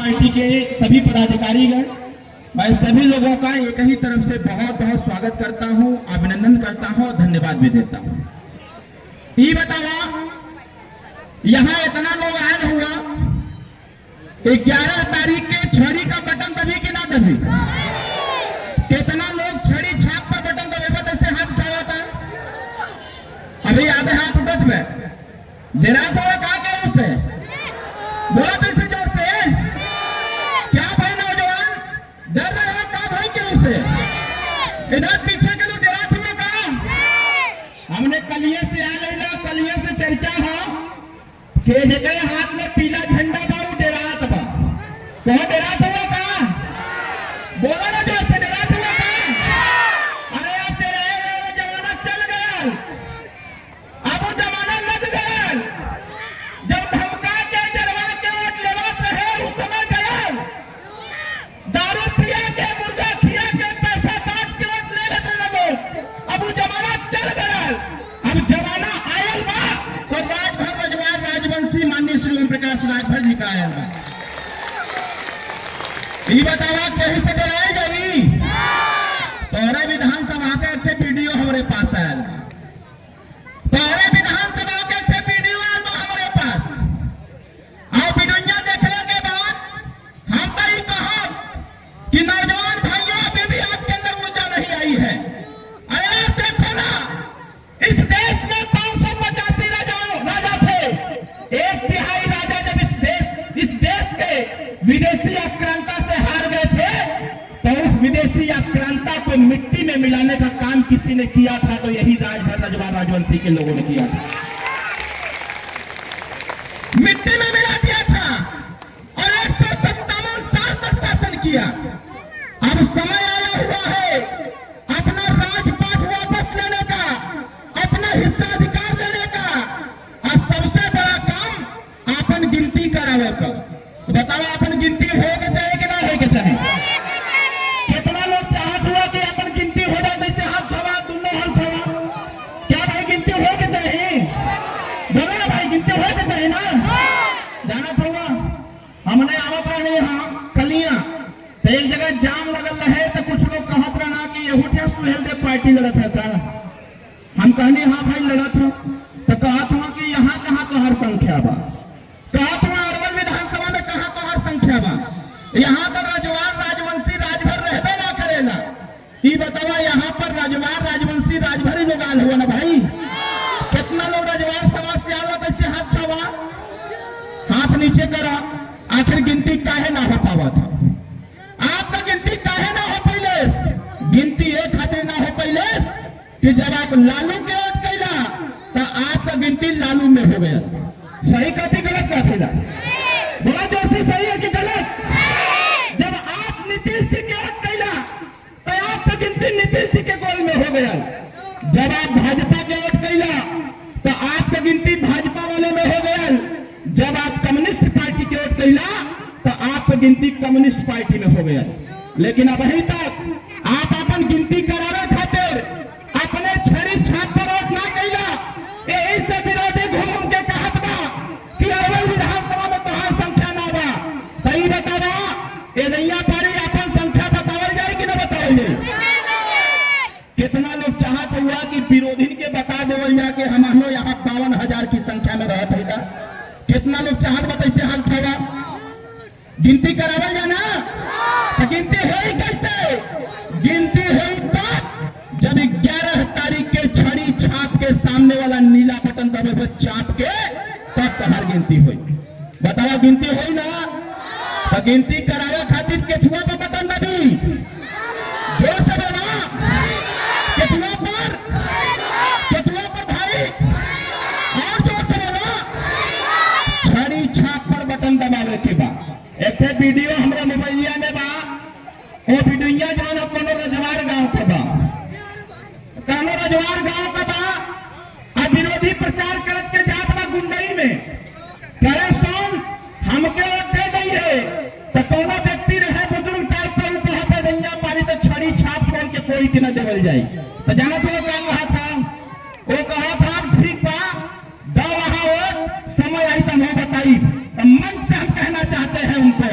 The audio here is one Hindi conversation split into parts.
पार्टी के सभी पदाधिकारीगण, मैं सभी लोगों का एक ही तरफ से बहुत बहुत स्वागत करता हूं, अभिनंदन करता हूं और धन्यवाद भी देता हूं। ये बतावा यहाँ इतना लोग आयल हुआ, 11 तारीख के छड़ी का बटन दबी कि ना दबी? कितना लोग छड़ी छाप पर बटन दबेगा तैसे हाथ उठावा था? अभी आधे हाथ उठत में देरा थोड़ा कहा के उसे बोला तैसे जोर से, क्या भाई नौजवान डर रहे हो? क्या भाई के उसे इधर पीछे के लोग डरा थे कहा? हमने कलिये से आ लेना, कलिये से चर्चा हो के जगह हाथ में पीला झंडा बाबू डेरात बा, तो डेरात हुआ कहा? बोला ना जोर से, डेरात हुआ कहा? अरे अब तेरे जमाना चल गया, अब वो जमाना लग गया। जब धमका के डरवा के वोट लेवात रहे उस समय गया, दारू पिया के मुर्गा खिया के पैसा बांट के वोट ले लेते लोग। अब वो जमाना चल गया, अब जमाना आयल बा तो राजभर रजवार राजवंशी माननीय श्री ओम प्रकाश राजभर जी का आयल बा। ये बतावा कहीं से डराए जाई? तोरे विधानसभा का एक वीडियो हमारे पास आयल बा, तोरे विधानसभा का एक वीडियो आयल बा हमारे पास। और वीडियो देखने के बाद हम तो ये कहा कि नौजवान भाइयों अभी भी आपके अंदर ऊर्जा नहीं आई है। अरे यार देखो ना, इस देश में 585 राजा थे, 1/3 राजा जब इस देश के विदेशी आक्रांता से हार गए थे तो उस विदेशी आक्रांता को मिट्टी में मिलाने का काम किसी ने किया था, तो यही राजभर रजवार राजवंशी के लोगों ने किया था। मिट्टी में मिला दिया था और 157 साल तक शासन किया। अब समय आया हुआ है अपना राजपाट वापस लेने का, अपना हिस्साधिकार लेने का, और सबसे बड़ा काम अपन गिनती करावे का। बताओ अपन गिनती हो के चाहे कि ना हो के चाहे? कितना लोग चाहत हुआ कि अपन गिनती हो जाए? जैसे हाथ छवा, दोनों हाथ छवा। क्या भाई गिनती हो के चाहे? बोलो ना भाई, गिनती हो के चाहे ना? जाना होगा हमने आवत रहे यहाँ कलियां तो एक जगह जाम लगल रहे तो कुछ लोग कहत रहा कि यहूठिया सुहेल देव पार्टी लड़त है का? हम कहने हाँ भाई लड़त हो, तो कहत हुआ कि यहाँ कहाँ तो हर संख्या बा, कहत हुआ अरवल विधानसभा में कहाँ तो हर संख्या बा, यहाँ तो रजवार राजवंशी राजभर रहबे ना करेला। ये बतावा यहाँ पर रजवार राजवंशी राजभर ही लोग आल हुआ ना भाई? कितना लोग रजवार समाज से आल हुआ? ऐसे हाथ छवा, हाथ नीचे करा। आखिर गिनती काहे ना हो पावा था? आपका गिनती काहे ना हो पहले? गिनती एक खातिर ना हो पहले कि जब आप लालू के वोट कैला तो आपका गिनती लालू में हो गया। सही कहती गलत कहती ला? बोला जोर से, सही है कि गलत? जब आप नीतीश जी के वोट कैला तो आपका गिनती नीतीश जी के गोल में हो गया। जब आप भाजपा के वोट कैला तो आपका गिनती भाजपा वाले में हो गया। जब आप कम्युनिस्ट पार्टी के वोट कैला तो आपका गिनती कम्युनिस्ट पार्टी में हो गया। लेकिन अब अभी तक आप अपन गिनती करावे खातिर अपने छड़ी छाप पर वोट ना कैला, यही से विरोधी घूम के कहत बा कि अरवल विधानसभा में तोहार संख्या ना बा। तो ये बतावा ये नैया पारी अपन संख्या बतावल जाए कि ना बतावल जाए? कितना लोग चाहत हुआ कि विरोधी के बता देवल जा कि हम यहाँ 52,000 की संख्या में रहत है? कितना लोग चाहत बता ऐसे हाल था? गिनती करावल जाना तो गिनती हुई कैसे? गिनती हुई तब जब 11 तारीख के छड़ी छाप के सामने वाला नीला बटन दबे पर चाप के तब तहार गिनती हुई। बतावा गिनती हुई ना? तो गिनती करावे खातिर केचुआ पर बटन दबी, जोर से बोला, केचुआ पर भाई, और जोर से बोला, छड़ी छाप पर बटन दबावे के बाद एक वीडियो हमारे मोबाइलिया में बा। वो वीडियो जो है कोनो रजवार गांव का बा, कोनो रजवार गांव का बा। अब विरोधी प्रचार करत के जात बा गुंडई में, करे सोन हमके वोट दे दी है तो कोनो व्यक्ति रहे बुजुर्ग टाइप का उनके हाथ दैया पारी तो छड़ी छाप छोड़ के कोई के न देवल जाए। तो जाना तो वो कहा था, वो कहा था ठीक बा दो वहां वोट समय आई तो हम बताई। तो मन से हम कहना चाहते हैं उनको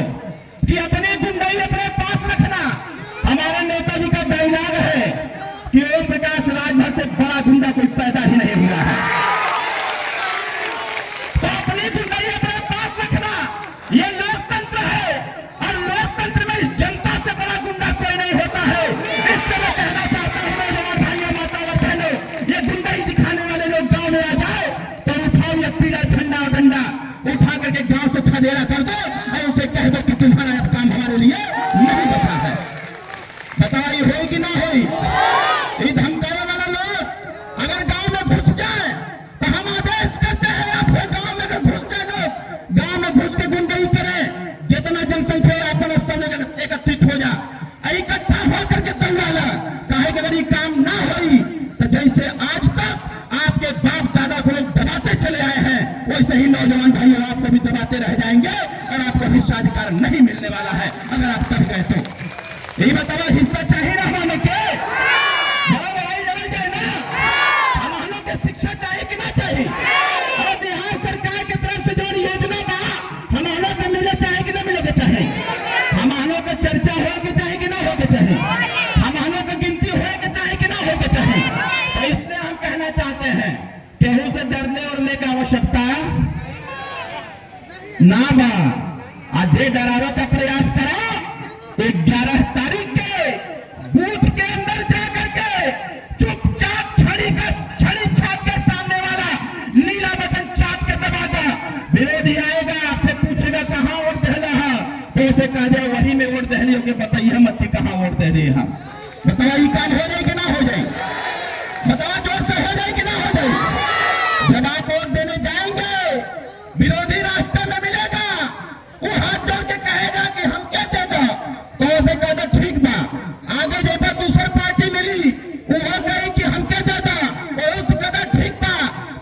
देना कर दो और उसे कह दो कि तुम्हारा अब काम हमारे लिए नहीं बचा है। बताओ ये होई कि ना होई? ये धमकाने वाला लोग अगर गांव में घुस जाए तो हम आदेश करते हैं आपसे, गांव में अगर घुस जाए लोग, गांव में घुस के गुंडाई करें, जितना जनसंख्या अपन सब एकत्रित हो जा, इकट्ठा होकर के दौड़ाला। कहे कि अगर ये काम ना होई तो जैसे आज तक आपके बाप दादा को लोग दबाते चले आए हैं, वैसे ही नौजवान भाइयों आपको भी दबाते रह जाएंगे और आपको हिस्साधिकार नहीं मिलने वाला है अगर आप तब गए तो। यही बताओ, हिस्सा चाहिए ना हमारे के? बड़ा लड़ाई लड़ जाए ना, हम लोग के शिक्षा चाहिए कि ना चाहिए? और बिहार सरकार की तरफ से जो योजना बा हम लोग को मिले चाहे कि ना मिले के चाहे? हम लोग का चर्चा हो के चाहे कि ना हो के चाहे? हम लोग की गिनती हो के चाहे कि ना हो के चाहे? तो इसलिए हम कहना चाहते हैं, केहू से डरने और लेकर आवश्यकता ना बा। आज डरावा का प्रयास करो, 11 तारीख के बूथ के अंदर जाकर के चुपचाप छड़ी छाप के सामने वाला नीला बटन चाप के दबा दो। विरोधी आएगा आपसे पूछेगा कहां वोट दहला है, तो उसे कह दे वही में वोट दहली होके बताइए मत कि कहां वोट दे रहे हैं। बताओ ये काम हो जाए कि ना हो जाए? बताओ जोर से हो जाए कि ना हो जाए? जब आप वोट देने जाएंगे विरोधी रास्ते में मिलेगा, वो हाथ जोड़ के कहेगा कि हम क्या दे दो, तो उसे कह दो ठीक बा। आगे जब दूसरी पार्टी मिली वो कही कि हम क्या दे दो, वो उसे कह दो ठीक बा।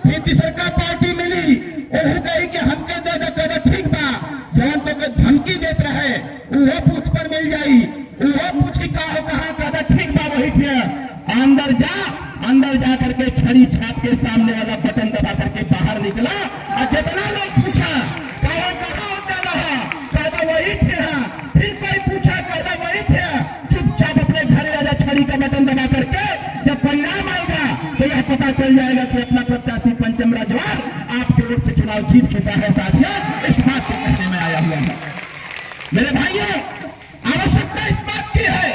फिर तीसरी का पार्टी मिली वो कही कि हम क्या दे दो, कह दो ठीक बा। जवान तो के धमकी देते रहे वो पूछ पर मिल जाई, वो पूछी कहा कह दो ठीक बा वही थे। अंदर जा करके छड़ी छाप के सामने वाला बटन दबा करके बाहर निकला और जितना लोग पूछा कहा वही थे, फिर कोई पूछा कहा वही थे, चुपचाप अपने घर आजा छड़ी का बटन दबा करके। जब परिणाम आएगा तो यह पता चल जाएगा कि अपना प्रत्याशी पंचम राजवार आपके वोट से चुनाव जीत चुका है। साथियों, इस बात को कहने में आया हुआ है। मेरे भाइयों, आवश्यकता इस बात की है,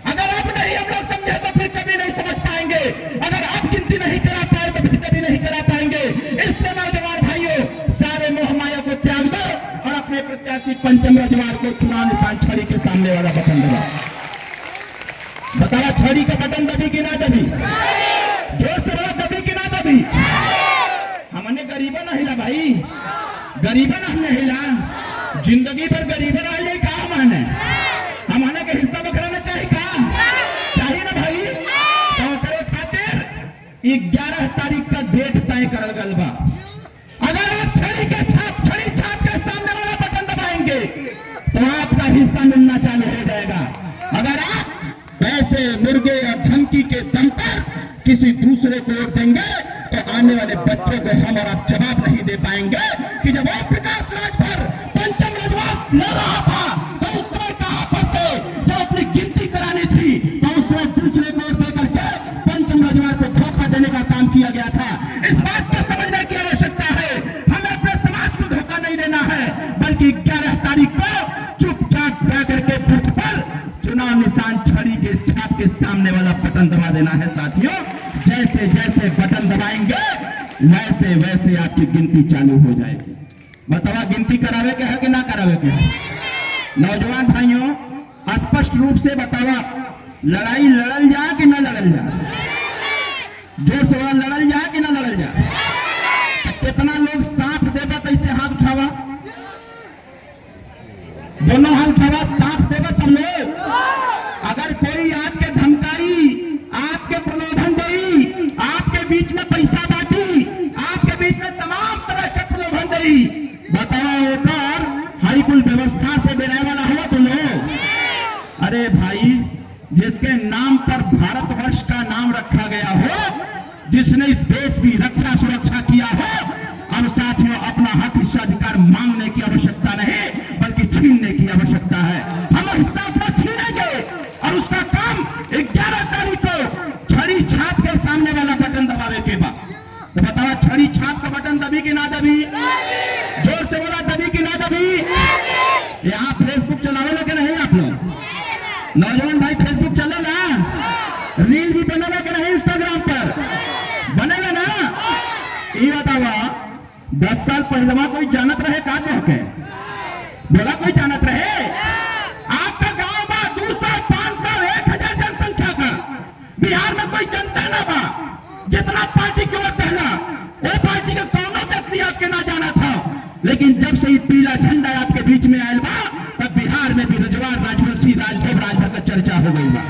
अगर आप नहीं हम लोग समझे तो फिर कभी नहीं समझ पाएंगे, अगर आप गिनती नहीं करा पाए तो फिर कभी नहीं करा पाएंगे। इसलिए नौजवान भाइयों, सारे मोह माया को त्याग दो और अपने प्रत्याशी पंचम राजवार को चुनाव निशान छड़ी के सामने वाला बटन दबा। बताओ छड़ी का बटन दबी कि ना दबी? जोर से बोलो, दबी कि ना दबी? हमने गरीबा ना हिला भाई, गरीबा ना हमने हिला, जिंदगी भर गरीबा रह जाए का माने? हमारे के हिस्सा बकराना चाहिए का? चाहिए ना भाई? तो करे खातिर 11 तारीख का डेट तय करल गल बा। अगर आप छड़ी छाप के सामने वाला बटन दबाएंगे तो आपका हिस्सा मिलना चालू हो जाएगा। अगर आप पैसे मुर्गे और धमकी के दम पर किसी दूसरे को वोट देंगे तो आने वाले बच्चों को हम और आप जवाब नहीं दे पाएंगे कि जब ओम प्रकाश राजभर पंचम राजवार लड़ रहा था तो उस समय कहां पर थे? जब अपनी गिनती करानी थी तो उस समय दूसरे को वोट देकर के पंचम राजवार को धोखा देने का काम किया गया था। इस बात को समझने की आवश्यकता है, हमें अपने समाज को धोखा नहीं देना है, बल्कि 11 तारीख को चुपचाप जाकर के बूथ पर चुनाव निशान छड़ी के छाप के सामने वाला बटन दबा देना है। साथियों, जैसे जैसे बटन दबाएंगे वैसे वैसे आपकी गिनती चालू हो जाएगी। बतावा गिनती करावे के है कि ना करावे के है? नौजवान भाइयों, स्पष्ट रूप से बतावा, लड़ाई लड़ल जा कि ना लड़ल जा? जोर से बोला, लड़ल जा कि ना लड़ल जा? कितना लोग साथ देगा तो इसे हाथ उठावा, दोनों हाथ उठावा, साथ देगा सब लोग। अगर कोई आपके धमकाई, आपके प्रलोभन दी, आपके बीच में पैसा बांटी, आपके बीच में तमाम तरह के प्रलोभन दी, बताओ होकर हरिकुल व्यवस्था से बेराए वाला हुआ तुम लोग? अरे भाई, जिसके नाम पर भारतवर्ष का नाम रखा गया हो, जिसने इस देश की रक्षा सुरक्षा किया हो, अब साथियों अपना हक हिस्साधिकार मांगने की आवश्यकता नहीं बल्कि छीनने की आवश्यकता है। हम हिस्सा अपना छीनेंगे और उसका काम 11 तारीख को छड़ी छाप के सामने वाला बटन दबावे के बाद। तो बताओ, छड़ी छाप का बटन दबी कि ना दबी? जोर से बोला, दबी कि ना दबी? यहाँ फेसबुक चलावे लगे नहीं आप लोग? नौजवान भाई, फेसबुक चले ना? रील भी बनेगा कि नहीं? इंस्टाग्राम पर बनेगा ना? ये बतावा, 10 साल पहले कोई जानत रहे का तो के लेकिन जब से ये पीला झंडा आपके बीच में आयल बा, तब बिहार में भी रजवार, राजवंशी, राजभोग, राजभर का चर्चा हो गई बा,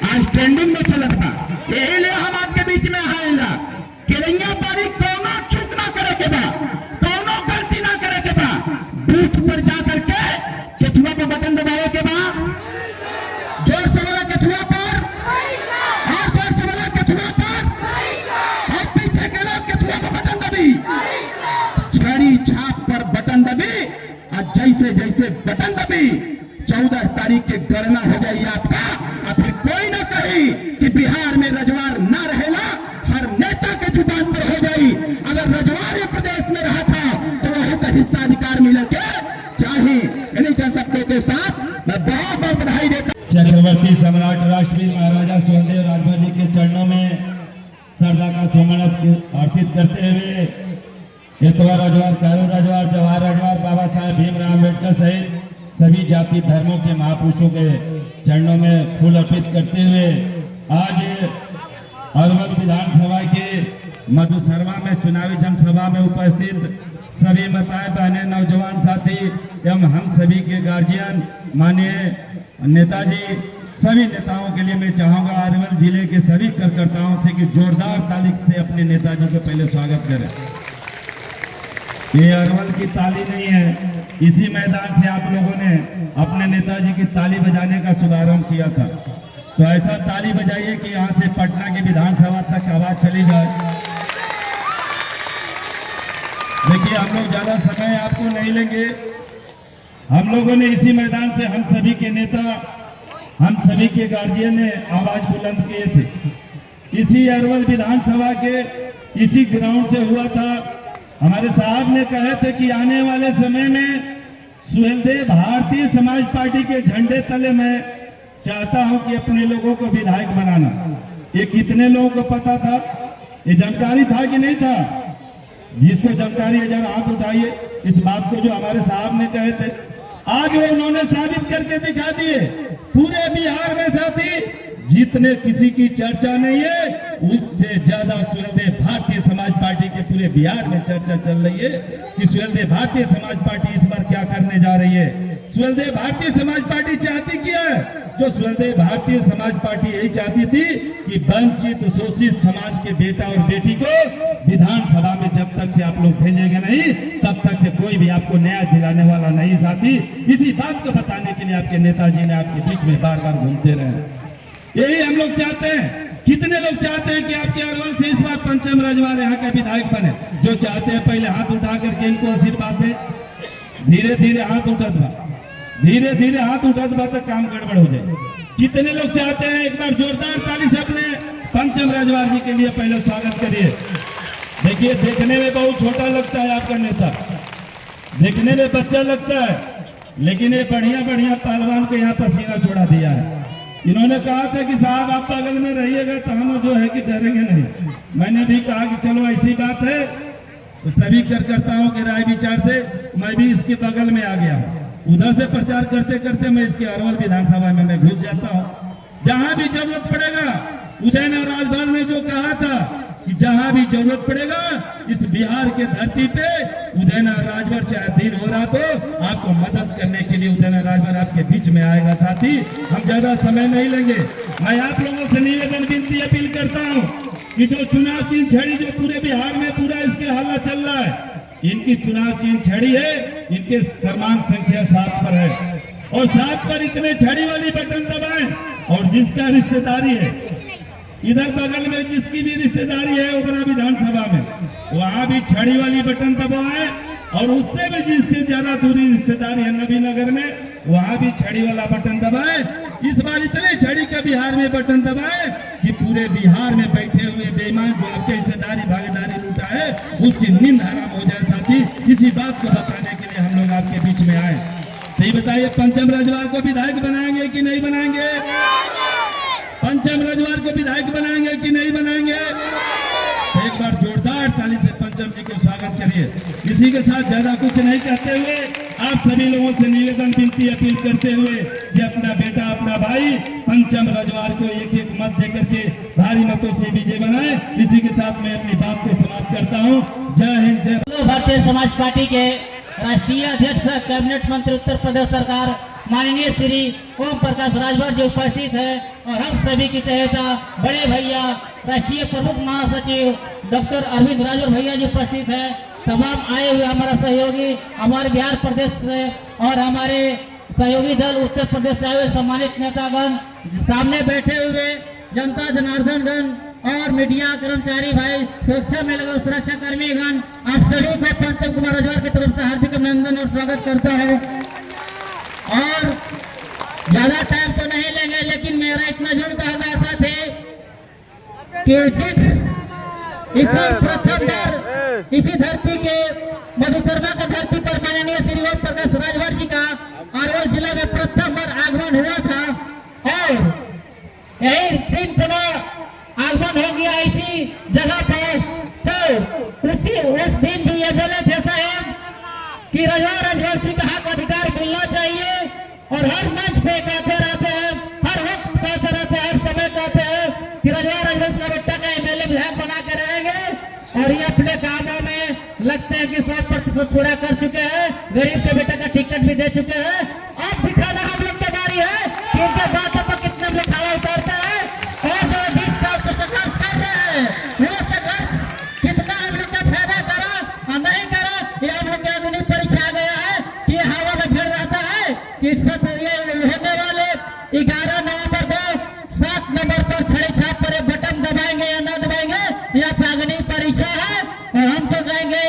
आज ट्रेंडिंग में चलत बा। यही लिए हम आपके बीच में आएला केलैया पारी कौनो चूक ना करे के बा, कौनो गलती ना करे के बा, बूथ पर जाकर के केथुआ पर बटन दबावे के बा, जोर से बोला केथुआ पर, और जोर से बोला केथुआ पर, और पीछे के लोग केथुआ पर बटन दबी, छड़ी छाप पर बटन दबी, और जैसे जैसे बटन दबी 14 तारीख के गणना हो जाए आपका, और फिर कोई ना कही कि बिहार में रजवार ना रहेला, हर नेता के जुबान पर हो जाई। अगर रजवार प्रदेश में रहा था तो वह का हिस्सा अधिकार मिले के चाहिए। इन जनशक्तियों के साथ मैं बहुत बहुत बधाई देता हूं। चक्रवर्ती सम्राट राष्ट्रवीर महाराजा सुहेलदेव राजभर जी के चरणों में श्रद्धा का सुमन अर्पित करते हुए एतवा रजवार, कारू रजवार, जवाहर रजवार, बाबा साहेब भीमराव अम्बेडकर सहित सभी जाति धर्मों के महापुरुषों के चरणों में फूल अर्पित करते हुए आज अरवल विधानसभा के मधुसरवा में चुनावी जनसभा में उपस्थित सभी माताएं, बहनें, नौजवान साथी एवं हम सभी के गार्जियन, माननीय नेताजी, सभी नेताओं के लिए मैं चाहूंगा अरवल जिले के सभी कार्यकर्ताओं से कि जोरदार ताली से अपने नेताजी को पहले स्वागत करें। ये अरवल की ताली नहीं है, इसी मैदान से आप लोगों ने अपने नेताजी की ताली बजाने का शुभारंभ किया था, तो ऐसा ताली बजाइए कि यहाँ से पटना की विधानसभा तक आवाज चली जाए। देखिए, हम लोग ज्यादा समय आपको नहीं लेंगे। हम लोगों ने इसी मैदान से हम सभी के नेता, हम सभी के गार्जियन ने आवाज बुलंद किए थे। इसी अरवल विधानसभा के इसी ग्राउंड से हुआ था। हमारे साहब ने कहे थे कि आने वाले समय में सुहेलदेव भारतीय समाज पार्टी के झंडे तले मैं चाहता हूं कि अपने लोगों को विधायक बनाना। ये कितने लोगों को पता था? ये जानकारी था कि नहीं था? जिसको जानकारी है जरा हाथ उठाइए। इस बात को जो हमारे साहब ने कहे थे आज वो उन्होंने साबित करके दिखा दिए। पूरे बिहार में साथी जितने किसी की चर्चा नहीं है, उससे ज्यादा सुहेलदेव भारतीय समाज पार्टी के पूरे बिहार में चर्चा चल रही है कि सुहेलदेव भारतीय समाज पार्टी इस बार क्या करने जा रही है। सुहेलदेव भारतीय समाज पार्टी चाहती क्या है? जो सुहेलदेव भारतीय समाज पार्टी यही चाहती थी कि वंचित शोषित समाज के बेटा और बेटी को विधानसभा में जब तक से आप लोग भेजेंगे नहीं, तब तक से कोई भी आपको न्याय दिलाने वाला नहीं साथी। इसी बात को बताने के लिए आपके नेताजी ने आपके बीच में बार बार घूमते रहे। यही हम लोग चाहते हैं। कितने लोग चाहते हैं कि आपके अरवल से इस बार पंचम रजवार यहाँ का विधायक बने? जो चाहते हैं पहले हाथ उठा करके इनको आशीर्वाद दें। धीरे धीरे हाथ उठत बा, धीरे धीरे हाथ उठत बा तो काम गड़बड़ हो जाए। कितने लोग चाहते हैं? एक बार जोरदार ताली से अपने पंचम रजवार जी के लिए पहले स्वागत करिए। देखिए, देखने में बहुत छोटा लगता है आपका नेता, देखने में बच्चा लगता है, लेकिन ये बढ़िया बढ़िया पहलवान को यहाँ पसीना छोड़ा दिया है। इन्होंने कहा था कि साहब आप बगल में रहिएगा तो हम जो है कि डरेंगे नहीं। मैंने भी कहा कि चलो ऐसी बात है, तो सभी कार्यकर्ताओं के राय विचार से मैं भी इसके बगल में आ गया। उधर से प्रचार करते करते मैं इसके अरवल विधानसभा में मैं घुस जाता हूँ। जहां भी जरूरत पड़ेगा, उदयनारायण राजभर ने जो कहा था कि जहां भी जरूरत पड़ेगा इस बिहार के धरती पे उदयनारायण राजभर चाहे दिन हो रहा तो आपको मदद करने के लिए उदयनारायण राजभर आपके बीच में आएगा। साथी, हम ज्यादा समय नहीं लेंगे। मैं आप लोगों से निवेदन, विनती, अपील करता हूं कि जो चुनाव चिन्ह छड़ी जो पूरे बिहार में पूरा इसके हल्ला चल रहा है, इनकी चुनाव चिन्ह छड़ी है, इनके क्रमांक संख्या 7 पर है, और 7 पर इतने छड़ी वाली बटन दबाएं। और जिसका रिश्तेदारी है इधर बगल में, जिसकी भी रिश्तेदारी है ओबरा विधानसभा में, वहां भी छड़ी वाली बटन दबाएं। और उससे भी जिससे ज्यादा दूरी रिश्तेदारी है नबीनगर में, वहां भी छड़ी वाला बटन दबाएं। इस बार इतने छड़ी का बिहार में बटन दबाएं कि पूरे बिहार में बैठे हुए बेईमान जो आपके हिस्सेदारी भागीदारी लूटा है उसकी नींद हराम हो जाए। साथी, इसी बात को बताने के लिए हम लोग आपके बीच में आए। तो ये बताइए, पंचम रजवार को विधायक बनाएंगे कि नहीं बनाएंगे? पंचम रजवार को विधायक बनाएंगे कि नहीं बनाएंगे? एक बार जोरदार ताली से पंचम जी को स्वागत करिए। इसी के साथ ज्यादा कुछ नहीं कहते हुए आप सभी लोगों से निवेदन, विनती, अपील करते हुए कि अपना बेटा, अपना भाई पंचम रजवार को एक एक मत देकर के भारी मतों से विजय बनाए। इसी के साथ मैं अपनी बात को समाप्त करता हूँ। जय हिंद, जय भारतीय समाज पार्टी के राष्ट्रीय अध्यक्ष कैबिनेट मंत्री उत्तर प्रदेश सरकार माननीय श्री ओम प्रकाश राजभर जी उपस्थित है और हम सभी की चहेता बड़े भैया राष्ट्रीय प्रमुख महासचिव डॉक्टर अरविंद राजभर भैया जी उपस्थित है। तमाम आए हुए हमारा सहयोगी हमारे बिहार प्रदेश से और हमारे सहयोगी दल उत्तर प्रदेश से आए हुए सम्मानित नेतागण, सामने बैठे हुए जनता जनार्दन गण और मीडिया कर्मचारी भाई, सुरक्षा में लगे सुरक्षा कर्मी गण, आप सभी को पंचम कुमार राजभर की तरफ से हार्दिक अभिनंदन और स्वागत करता हूँ। और ज्यादा टाइम तो नहीं लेंगे, लेकिन मेरा इतना जरूर कहना आशा थे कि इसी प्रथम बार इसी धरती के मधुशर्मा की धरती पर माननीय श्री ओम प्रकाश राजभर जी का अरवल जिला में प्रथम बार आगमन हुआ था और यही फिर पुनः आगमन हो गया इसी जगह पर। तो उस दिन भी ये बोले थे साहब कि राजवंशी का हक अधिकार मिलना चाहिए और हर मंच पे कहते रहते हैं, हर वक्त कहते रहते हैं, हर समय कहते हैं कि राजवंश का बेटा का एमएलए विधायक बना के रहेंगे और ये अपने कामों में लगते हैं कि 100% पूरा कर चुके हैं, गरीब के बेटा का टिकट भी दे चुके हैं। अब दिखाना हम लोग की बारी है कि इनके बातों पर कितना लिखावा उतारता है और जो 20 साल से संघर्ष कर रहे हैं वो संघर्ष कितना हम लोग का फायदा करा और नहीं करा, ये हम लोग की आधुनिक परीक्षा आ गया है कि हवा में भिड़ रहता है कि ये होने वाले 11 नवंबर को 7 नंबर पर छड़ी छाप पर बटन दबाएंगे या न दबाएंगे, यह प्रागनिक परीक्षा है। और हम तो कहेंगे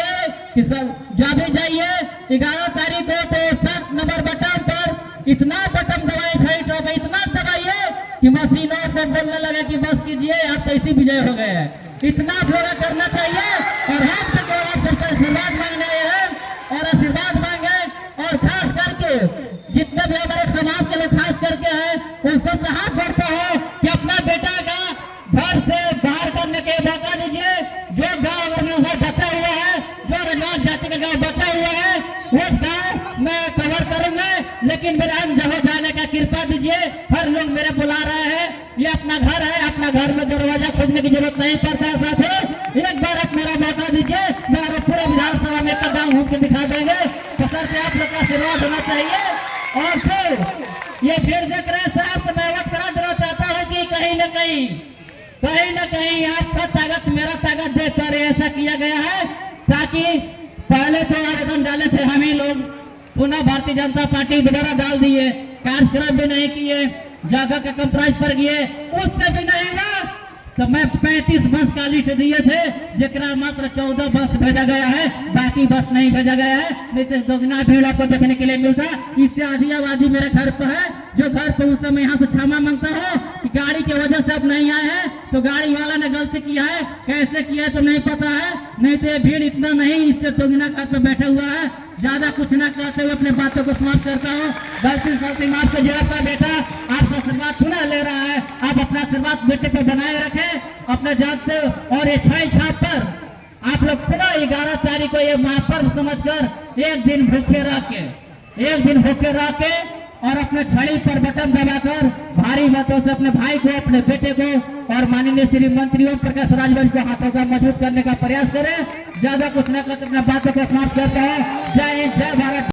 कि सब जब भी जाइए 11 तारीख को तो 7 नंबर बटन पर इतना बटन दबाए, छड़ी टॉप इतना दबाइए कि मशीनों को बोलने लगे कि बस कीजिए आप तो इसी विजय हो गए हैं। इतना भोगा करना चाहिए और हम तो केवल आप सबसे आशीर्वाद मांगने आए हैं और आशीर्वाद मांगे और खास करके जितने भी हमारे समाज के लोग खास करके हैं उन सबसे हाथ जोड़ता हूँ कि अपना बेटा का घर से बाहर करने के मौका दीजिए। जो गांव अगर मेरा बचा हुआ है, जो राजवंश जाति का गांव बचा हुआ है, उस गांव मैं कवर करूंगा, लेकिन मेरे अंत जगह जाने का कृपा दीजिए। हर लोग मेरे बुला रहे हैं, ये अपना घर है, अपना घर में दरवाजा खोजने की जरूरत नहीं पड़ता है। साथी एक बार आप मेरा मौका दीजिए, मेरा पूरे विधानसभा में एक गाँव घूम के दिखा देंगे, तो सर से आप लोग का आशीर्वाद होना चाहिए। और फिर ये भीड़ देख रहे साहब से मैं वक्त करा देना चाहता हूँ कि कहीं न कहीं आपका ताकत मेरा ताकत देखकर ऐसा किया गया है ताकि पहले तो आवेदन डाले थे हम ही लोग, पुनः भारतीय जनता पार्टी दोबारा डाल दिए, कार्यक्रम भी नहीं किए, जगह के कंप्राइज पर गए, उससे भी नहीं हुआ तो मैं 35 बस का लिस्ट दिए थे, जिकरा मात्र 14 बस भेजा गया है, बाकी बस नहीं भेजा गया है। नीचे दोगुना भीड़ आपको देखने के लिए मिलता है। इससे आधी आबादी मेरे घर पर है, जो घर पर उस समय यहाँ से क्षमा मांगता हूँ कि गाड़ी की वजह से अब नहीं आए हैं, तो गाड़ी वाला ने गलती किया है, कैसे किया है तो नहीं पता है, नहीं तो ये भीड़ इतना नहीं, इससे दोगुना घर पर बैठा हुआ है। ज्यादा कुछ न कहते हुए अपने बातों को समाप्त करता हूँ। गलती माफ कीजिए, आपका बेटा आपसे आशीर्वाद पुनः ले रहा है, आप अपना आशीर्वाद बेटे पर बनाए रखें, अपने जात और ये छाई छाप पर आप लोग पुनः 11 तारीख को ये महापर्व समझकर एक दिन भूखे रह के और अपने छड़ी पर बटन दबाकर भारी मतों से अपने भाई को, अपने बेटे को और माननीय श्री मंत्री ओम प्रकाश राजभर को हाथों का मजबूत करने का प्रयास करें। ज्यादा कुछ न करते अपने बातों को समाप्त करता है। जय हिंद, जय भारत।